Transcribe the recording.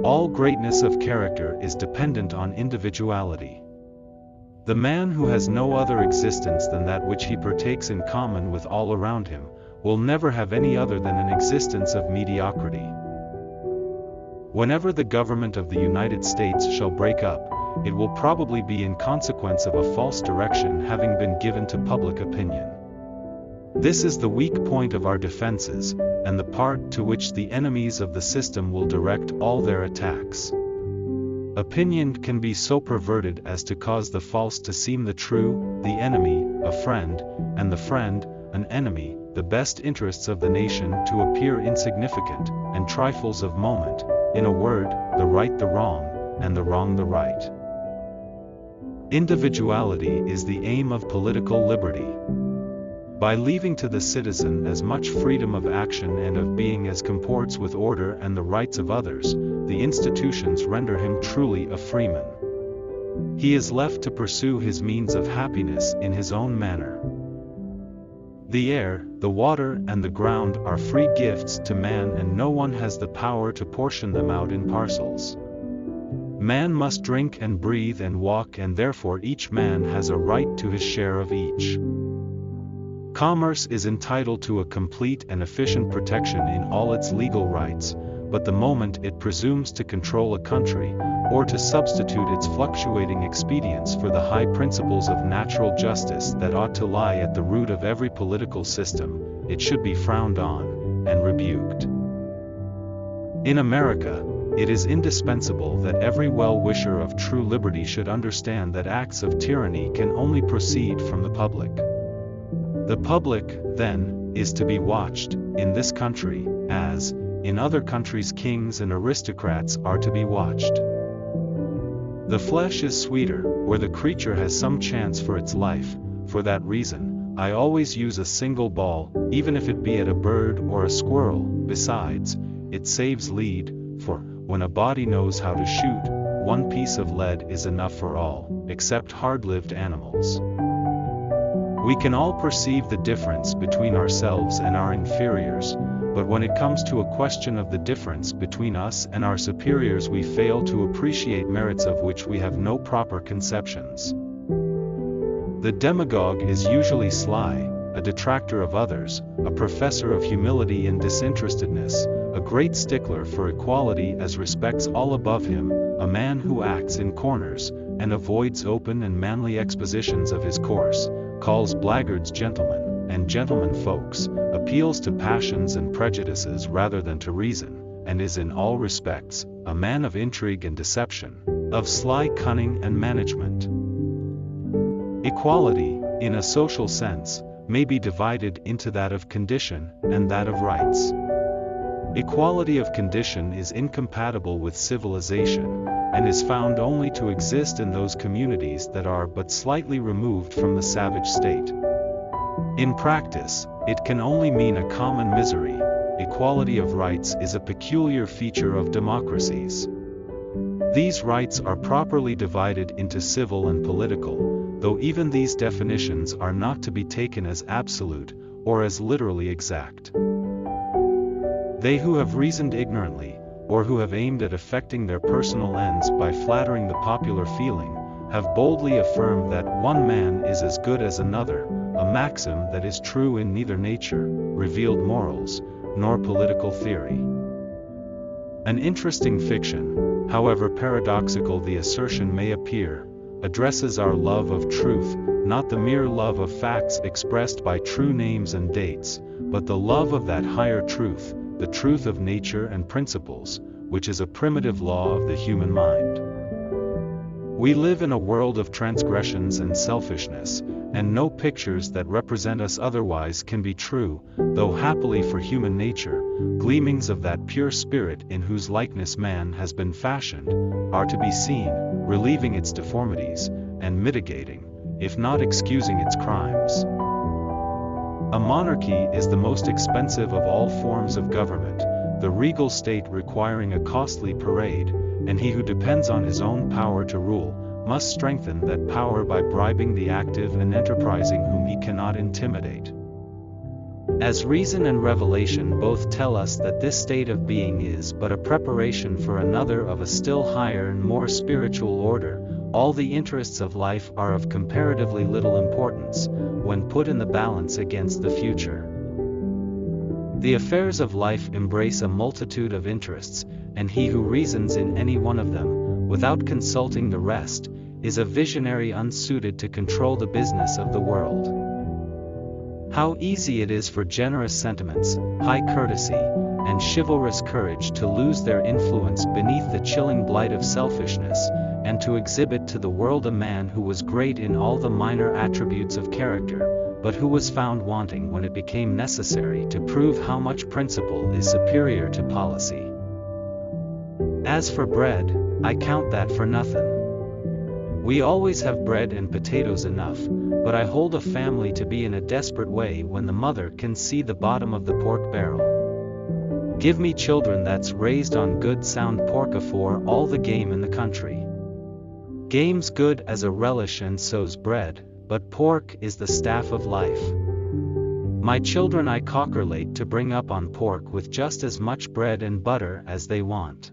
All greatness of character is dependent on individuality. The man who has no other existence than that which he partakes in common with all around him, will never have any other than an existence of mediocrity. Whenever the government of the United States shall break up, it will probably be in consequence of a false direction having been given to public opinion. This is the weak point of our defenses, and the part to which the enemies of the system will direct all their attacks. Opinion can be so perverted as to cause the false to seem the true, the enemy, a friend, and the friend, an enemy, the best interests of the nation to appear insignificant, and trifles of moment, in a word, the right the wrong, and the wrong the right. Individuality is the aim of political liberty. By leaving to the citizen as much freedom of action and of being as comports with order and the rights of others, the institutions render him truly a freeman. He is left to pursue his means of happiness in his own manner. The air, the water, and the ground are free gifts to man, and no one has the power to portion them out in parcels. Man must drink and breathe and walk, and therefore each man has a right to his share of each. Commerce is entitled to a complete and efficient protection in all its legal rights, but the moment it presumes to control a country, or to substitute its fluctuating expedients for the high principles of natural justice that ought to lie at the root of every political system, it should be frowned on, and rebuked. In America, it is indispensable that every well-wisher of true liberty should understand that acts of tyranny can only proceed from the public. The public, then, is to be watched, in this country, as, in other countries, kings and aristocrats are to be watched. The flesh is sweeter, where the creature has some chance for its life. For that reason, I always use a single ball, even if it be at a bird or a squirrel. Besides, it saves lead, for, when a body knows how to shoot, one piece of lead is enough for all, except hard-lived animals. We can all perceive the difference between ourselves and our inferiors, but when it comes to a question of the difference between us and our superiors, we fail to appreciate merits of which we have no proper conceptions. The demagogue is usually sly, a detractor of others, a professor of humility and disinterestedness, a great stickler for equality as respects all above him, a man who acts in corners, and avoids open and manly expositions of his course, calls blackguards gentlemen, and gentlemen folks, appeals to passions and prejudices rather than to reason, and is in all respects, a man of intrigue and deception, of sly cunning and management. Equality, in a social sense, may be divided into that of condition, and that of rights. Equality of condition is incompatible with civilization, and is found only to exist in those communities that are but slightly removed from the savage state. In practice, it can only mean a common misery. Equality of rights is a peculiar feature of democracies. These rights are properly divided into civil and political, though even these definitions are not to be taken as absolute, or as literally exact. They who have reasoned ignorantly, or who have aimed at effecting their personal ends by flattering the popular feeling, have boldly affirmed that one man is as good as another, a maxim that is true in neither nature, revealed morals, nor political theory. An interesting fiction, however paradoxical the assertion may appear, addresses our love of truth, not the mere love of facts expressed by true names and dates, but the love of that higher truth, the truth of nature and principles, which is a primitive law of the human mind. We live in a world of transgressions and selfishness, and no pictures that represent us otherwise can be true, though happily for human nature, gleamings of that pure spirit in whose likeness man has been fashioned, are to be seen, relieving its deformities, and mitigating, if not excusing its crimes. A monarchy is the most expensive of all forms of government, the regal state requiring a costly parade, and he who depends on his own power to rule, must strengthen that power by bribing the active and enterprising whom he cannot intimidate. As reason and revelation both tell us that this state of being is but a preparation for another of a still higher and more spiritual order, all the interests of life are of comparatively little importance, when put in the balance against the future. The affairs of life embrace a multitude of interests, and he who reasons in any one of them, without consulting the rest, is a visionary unsuited to control the business of the world. How easy it is for generous sentiments, high courtesy, and chivalrous courage to lose their influence beneath the chilling blight of selfishness, and to exhibit to the world a man who was great in all the minor attributes of character, but who was found wanting when it became necessary to prove how much principle is superior to policy. As for bread, I count that for nothing. We always have bread and potatoes enough, but I hold a family to be in a desperate way when the mother can see the bottom of the pork barrel. Give me children that's raised on good sound pork afore all the game in the country. Game's good as a relish and so's bread, but pork is the staff of life. My children I cockerlate to bring up on pork with just as much bread and butter as they want.